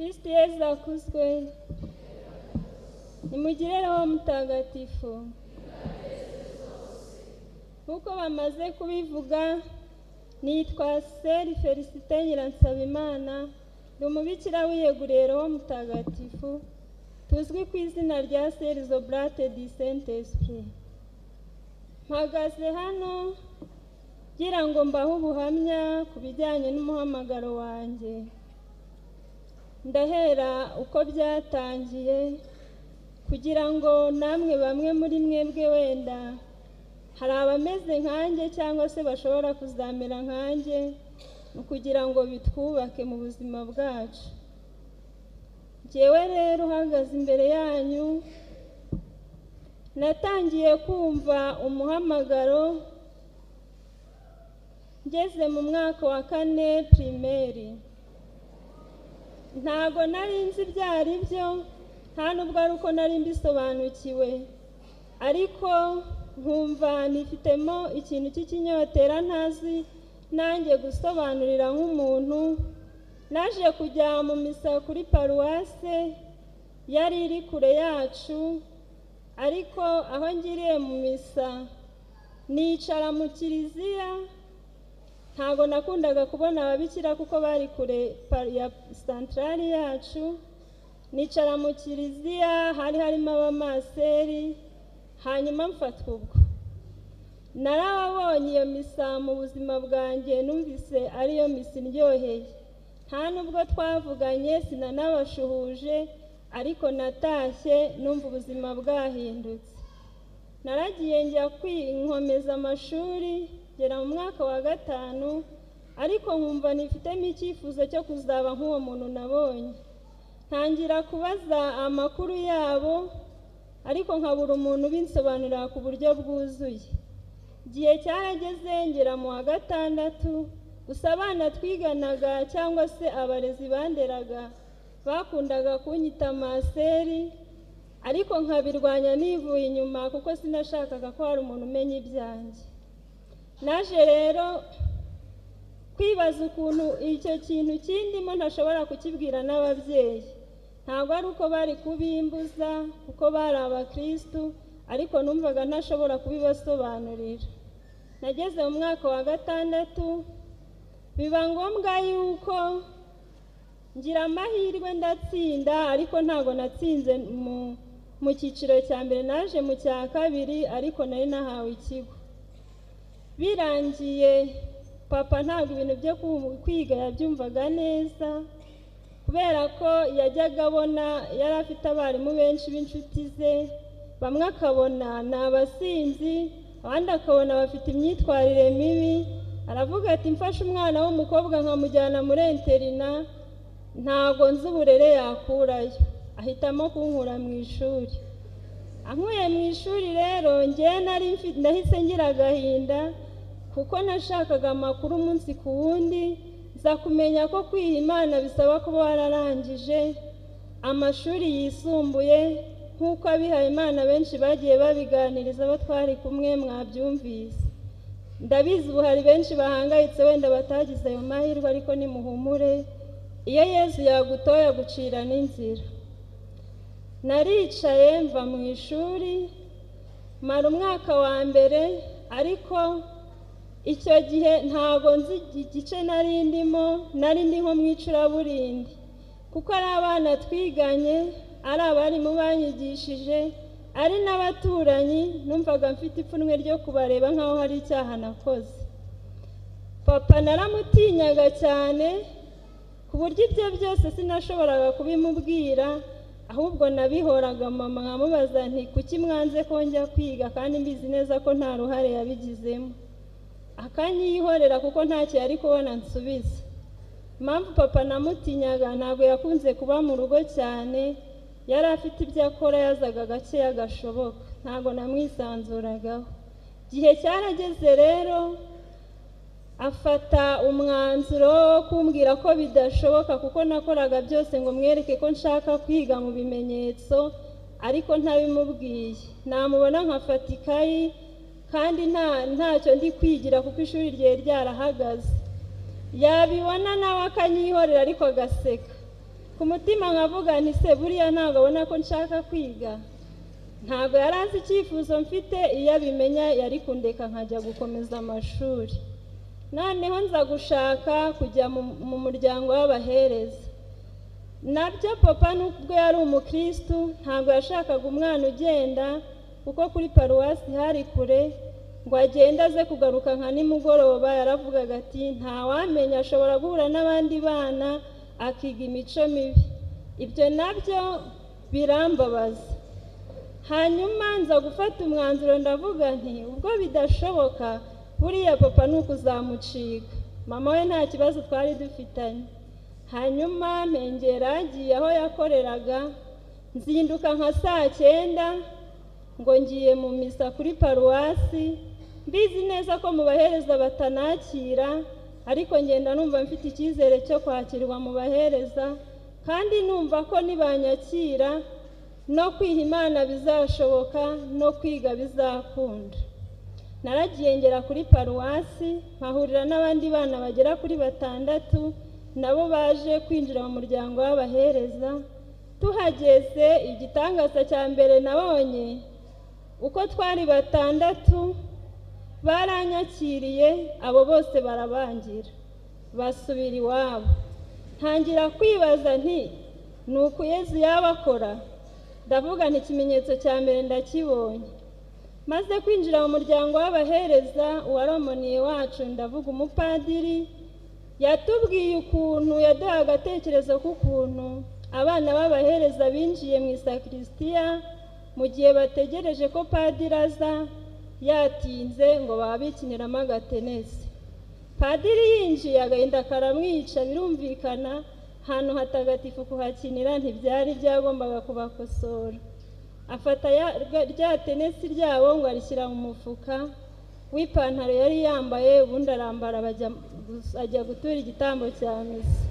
Kristo Yesu akuzwe. Nimugire Roho Mutagatifu. Nkuko bamaze kubivuga, nitwa Seri Felicite Nyiransabimana, ndi umubikira wiyeguriye Roho Mutagatifu, tuzwi ku izina rya Seri Zobrate di Saint-Esprit. Mpagaze hano kugira ngo mbahe ubuhamya ku bijyanye n'umuhamagaro wanjye. Ndahera uko byatangiye kugira ngo namwe bamwe muri mwebwe wenda hari abameze nkanjye cyangwa se bashobora kuzamera nkanjye, kugira ngo bitwubake mu buzima bwacu. Njyewe rero uhagaze imbere yanyu, natangiye kumva umuhamagaro ngeze mu mwaka wa 4 primaire. Ntago nari nzi byari byo, nta nubwo ari uko nari mbisobanukiwe, ariko nkumva nifitemo ikintu cy'ikinyotera ntazi nanjye gusobanurira nk'umuntu. Naje kujya mu misa kuri paruwase yari iri kure yacu, ariko aho ngiriye mu misa nicara mu kiliziya. Ntago nakundaga kubona ababikira kuko bari kure ya santrali yacu. Nicara mu kiliziya, hari harimo abamaseri, hanyuma mfatwa ubwo. Narababonye iyo misa mu buzima bwanjye, numvise ariyo misa indyoheye. Nta nubwo twavuganye, sinanabashuhuje, ariko natashye numva ubuzima bwahindutse. Naragiye njya kwinkomeza amashuri ngera mu mwaka wa 5, ariko nkumva nifitemo icyifuzo cyo kuzaba nk'uwo muntu nabonye. Ntangira kubaza amakuru yabo, ariko nkabura umuntu binsobanurira ku buryo bwuzuye. Igihe cyarageze ngera mu wa 6, gusa abana twiganaga cyangwa se abarezi banderaga bakundaga kunyita maseri, ariko nkabirwanya nivuye inyuma kuko sinashakaga ko hari umuntu umenya ibyanjye. Naje rero kwibaza ukuntu icyo kintu kindimo ntashobora kukibwira n'ababyeyi. Ntabwo ari uko bari kubimbuza kuko bari abakristu, ariko numvaga ntashobora kubibasobanurira. Nageze mu mwaka wa 6, biba ngombwa yuko ngira amahirwe ndatsinda, ariko ntago natsinze mu cyiciro cya mbere, naje mu cya 2, ariko nari nahawe ikigo. Birangiye papa ntabwo ibintu byo kwiga yabyumvaga neza, kubera ko yajyaga abona yari afite abarimu benshi b'inshuti ze. Bamwe akabona ni abasinzi, abandi akabona bafite imyitwarire mibi. Aravuga ati mfashe umwana w'umukobwa nkamujyana muri interina, ntago nzi uburere yakurayo. Ahitamo kunkura mu ishuri. Ankuye mu ishuri rero njye nahise ngira agahinda, kuko nashakaga amakuru umunsi ku wundi. Nza kumenya ko kwiha Imana bisaba kuba wararangije amashuri yisumbuye, nk'uko abihaye Imana benshi bagiye babiganiriza abo twari kumwe mwabyumvise. Ndabizi ubu hari benshi bahangayitse wenda batagize ayo mahirwe, ariko nimuhumure, iyo Yesu yagutoye agucira n'inzira. Naricaye mva mu ishuri mara umwaka wa 1, ariko icyo gihe ntago nzi igice nari ndimo, nari ndi nko mu icuraburindi, kuko ari abana twiganye, ari abarimu banyigishije, ari n'abaturanyi. Numvaga mfite ipfunwe ryo kubareba nkaho hari icyaha nakoze. Papa naramutinyaga cyane ku buryo ibyo byose sinashoboraga kubimubwira, ahubwo nabihoraga mama nkamubaza nti kuki mwanze ko njya kwiga kandi mbizi neza ko nta ruhare yabigizemo. Akanyihorera kuko ntacyo yari kubona nsubiza. Impamvu papa namutinyaga, ntabwo yakunze kuba mu rugo cyane, yari afite ibyo akora, yazaga gakeya gashoboka, ntabwo namwisanzuragaho. Igihe cyarageze rero afata umwanzuro wo kumbwira ko bidashoboka, kuko nakoraga byose ngo mwereke ko nshaka kwiga mu bimenyetso, ariko ntabimubwiye. Namubona nkafata ikayi kandi ntacyo ndi kwigira kuko ishuri ryari ryarahagaze. Yabibona nawe akanyihorera ariko agaseka. ku mutima nkavuga nti se buriya ntabwo abona ko nshaka kwiga, ntabwo yari azi icyifuzo mfite, iyo abimenya yari kundeka nkajya gukomeza amashuri. Noneho nza gushaka kujya mu muryango w'abahereza. Nabyo papa nubwo yari umukristu ntabwo yashakaga umwana ugenda, kuko kuri paruwasi hari kure, ngo agende aze kugaruka nka nimugoroba. Yaravugaga ati ntawamenya ashobora guhura n'abandi bana akiga imico mibi. Ibyo nabyo birambabaza. Hanyuma nza gufata umwanzuro ndavuga nti ubwo bidashoboka buriya papa nukuzamucika. Mama we nta kibazo twari dufitanye. Hanyuma mpengera agiye aho yakoreraga, nzinduka nka 9:00 ngo ngiye mu misa kuri paruwasi, mbizi neza ko mu bahereza batanakira, ariko ngenda numva mfite icyizere cyo kwakirwa mu bahereza, kandi numva ko nibanyakira no kwiha Imana bizashoboka, no kwiga bizakunda. Naragiye ngera kuri paruwasi, mpahurira n'abandi bana bagera kuri 6 nabo baje kwinjira mu muryango w'abahereza. Tuhageze igitangaza cya mbere nabonye, uko twari 6 baranyakiriye, abo bose barabangira basubira iwabo. Ntangira kwibaza nti nuko Yesu yabakora. Ndavuga nti ikimenyetso cya mbere ndakibonye. Maze kwinjira mu muryango w'abahereza, uwaromoniye wacu ndavuga umupadiri, yatubwiye ukuntu yaduha agatekerezo k'ukuntu abana b'abahereza binjiye mu isakristiya mu gihe bategereje ko padiri aza, yatinze ngo babikiniramo agatenesi. Padiri yinjiye agahinda karamwica, birumvikana ahantu hatagatifu kuhakinira ntibyari byagombaga kubakosora. Afata rya tenesi ryabo ngo arishyira mu mufuka w'ipantaro yari yambaye, ubundi arambara ajya gutura igitambo cya misa.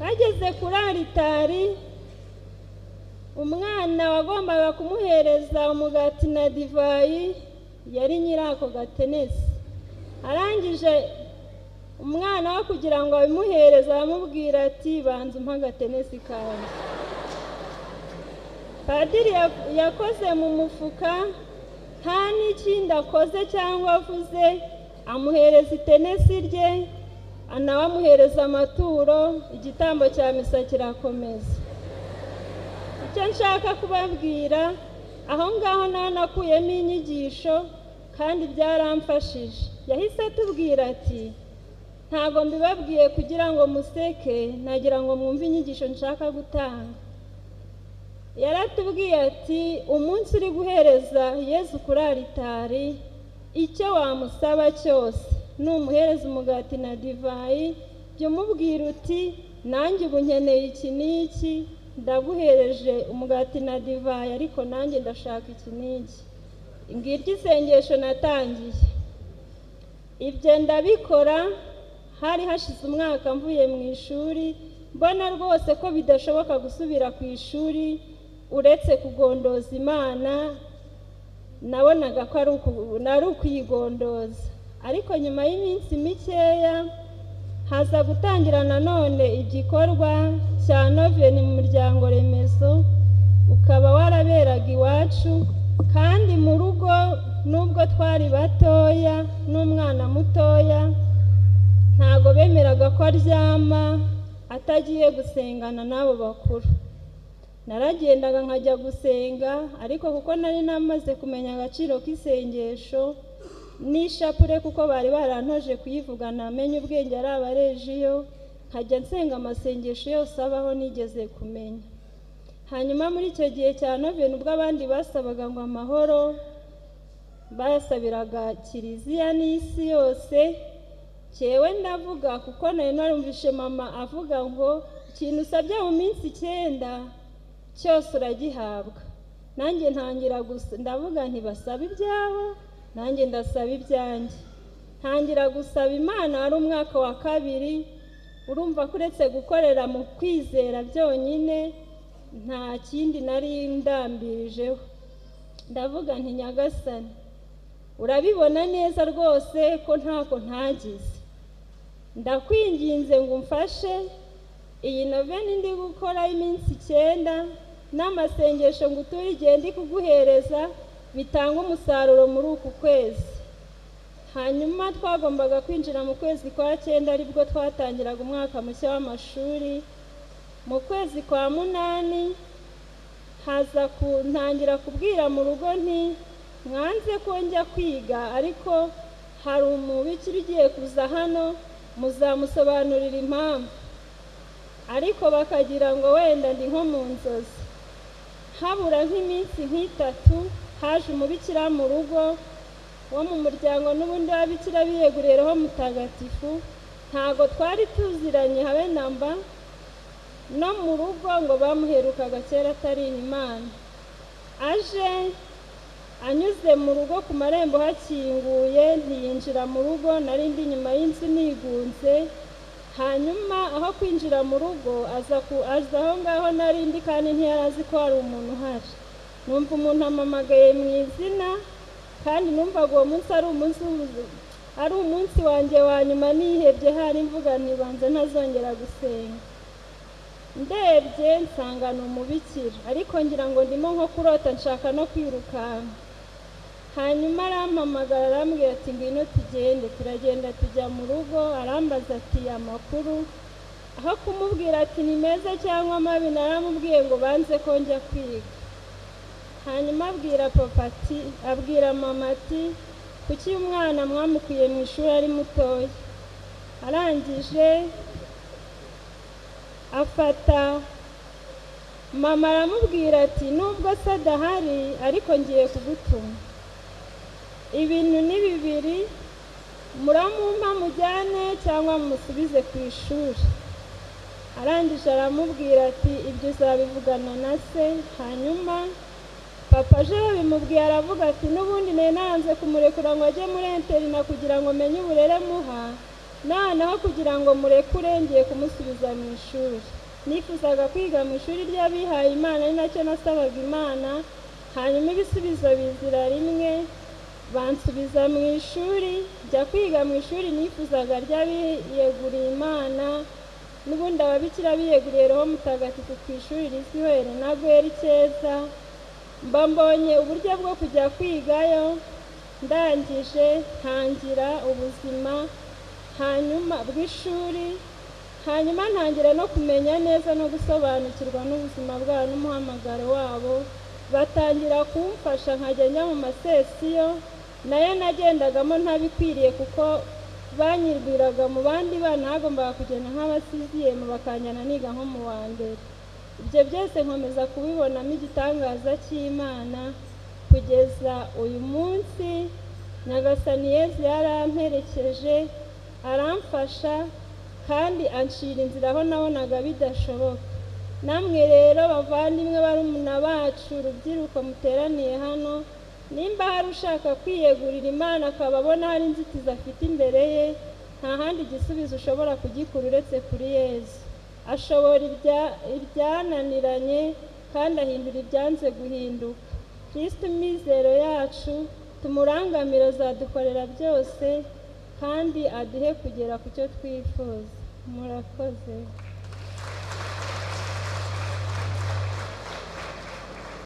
Bageze kuri aritari, umwana wagombaga kumuhereza umugati na divayi yari nyirako gatenesi. Arangije umwana we kugira ngo abimuhereze aramubwira ati banza umpa agatenesi kawe. Padiri yakoze mu mufuka, nta n'ikindi akoze cyangwa avuze, amuhereza itenesi rye, nawe amuhereza amaturo, igitambo cya misa kirakomeza. Icyo nshaka kubabwira, aho ngaho nakuyemo inyigisho kandi byaramfashije. Yahise atubwira ati ntabwo mbibabwiye kugira ngo museke, nagira ngo mwumve inyigisho nshaka gutanga. Yaratubwiye ati umunsi uri guhereza Yesu kuri aritari, icyo wamusaba cyose numuhereza umugati na divayi, byo mubwira uti nanjye ubu nkeneye iki n'iki, ndaguhereje umugati na divayi, ariko nanjye ndashaka iki n'iki. Ngiryo isengesho natangiye. Ibyo ndabikora. Hari hashize umwaka mvuye mu ishuri, mbona rwose ko bidashoboka gusubira ku ishuri uretse kugondoza Imana. Nabonaga ko ari ukuyigondoza. Ariko nyuma y'iminsi mikeya haza gutangira nanone igikorwa cya noveni mu muryango remezo, ukaba waraberaga iwacu, kandi mu rugo nubwo twari batoya n'umwana mutoya, ntago bemeraga ko aryama atagiye gusengana n'abo bakuru. Naragendaga nkajya gusenga, ariko kuko nari namaze kumenya agaciro k'isengesho n'ishapure, kuko bari barantoje kuyivuga, namenye ubwenge ari abarejiyo, nkajya nsenga amasengesho yose abaho nigeze kumenya. Hanyuma muri icyo gihe cya noveni, ubwo abandi basabaga ngo amahoro, basabiraga kiliziya n'isi yose, cyewe ndavuga kuko nari narumvishe mama avuga ngo ikintu usabye mu minsi 9 cyose uragihabwa. Nanjye ntangira ndavuga nti basaba ibyabo, nanjye ndasaba ibyanjye. Ntangira gusaba Imana. Ari umwaka wa 2, urumva kuretse gukorera mu kwizera byonyine nta kindi nari ndambirijeho. Ndavuga nti Nyagasani, urabibona neza rwose ko ntako ntagize, ndakwinginze ngo umfashe iyi noveni ndi gukora iminsi 9 n'amasengesho ngo uture igihe ndi kuguhereza bitanga umusaruro muri uku kwezi. Hanyuma twagombaga kwinjira mu kwezi kwa 9 aribwo twatangiraga umwaka mushya w'amashuri. Mu kwezi kwa 8 haza kuntangira kubwira mu rugo nti mwanze ko njya kwiga, ariko hari umubikira ugiye kuza hano muzamusobanurira impamvu, ariko bakagira ngo wenda ndi nko mu nzozi. Habura nk'iminsi 3 haje umubikira mu rugo wo mu muryango n'ubundi w'abikira biyeguriyeho mutagatifu. Ntago twari tuziranye habe namba, no mu rugo ngo bamuherukaga kera atari Imana. Aje anyuze mu rugo ku marembo hakinguye, ntiyinjira mu rugo, nari ndi nyuma y'inzu nigunze. Hanyuma aho kwinjira mu rugo aza aho ngaho nari ndi kandi ntiyarazi ko hari umuntu uhari. Numva umuntu amamagaye mu izina, kandi numvaga uwo munsi ari umunsi wanjye wa nyuma nihebye, hari mvuga ntibanze ntazongera gusenga. Ndebye nsanga ni umubikira, ariko ngira ngo ndimo nko kurota nshaka no kwirukanka. Hanyuma arampamagara arambwira ati ngwino tugende. Turagenda tujya mu rugo, arambaza ati amakuru. Aho kumubwira ati ni meza cyangwa mabi, naramubwiye ngo banze ko njya kwiga. Hanyuma abwira mama ati kuki umwana mwamukuye mu ishuri ari mutoya. Arangije afata mama aramubwira ati nubwo se adahari ariko ngiye kugutuma. Ibintu ni bibiri, muramumpa mujyane cyangwa musubize ku ishuri. Arangije aramubwira ati ibyo uzabivugana na se. Hanyuma papa aje babimubwiye aravuga ati n'ubundi naranze kumurekura ngo ajye muri interina kugira ngo menye uburere muha, noneho kugira ngo murekure ngiye kumusubiza mu ishuri. Nifuzaga kwiga mu ishuri ry'abihaye Imana, ari nacyo nasabaga Imana. Hanyuma ibisubizo bizira rimwe, bansubiza mu ishuri. Njya kwiga mu ishuri nifuzaga ry'abiyeguriye Imana, n'ubundi ababikira biyeguriyeho mutagatifu ku ishuri rizwiho Elena Guerikeza. Mba mbonye uburyo bwo kujya kwigayo, ndangije ntangira ubuzima hanyuma bw'ishuri. Hanyuma ntangira no kumenya neza no gusobanukirwa n'ubuzima bwabo n'umuhamagaro wabo. Batangira kumfasha nkajya njya mu masesiyo, nayo nagendagamo ntabikwiriye kuko banyirwiraga mu bandi bana, hagombaga kugenda nk'abasiziyemu bakanjyana niga nko mu wa mbere. Ibyo byose nkomeza kubibonamo igitangaza cy'Imana kugeza uyu munsi. Nyagasani Yezu yaramperekeje aramfasha kandi anshira inzira aho nabonaga bidashoboka. Namwe rero bavandimwe barumuna bacu, urubyiruko muteraniye hano, nimba hari ushaka kwiyegurira Imana akaba abona hari inzitizi afite imbere ye, nta handi igisubizo ushobora kugikura uretse kuri Yezu. Ashobora ibyananiranye kandi ahindura ibyanze guhinduka. Kristo mizero yacu, tumurangamire azadukorera byose kandi aduhe kugera ku cyo twifuza. Murakoze.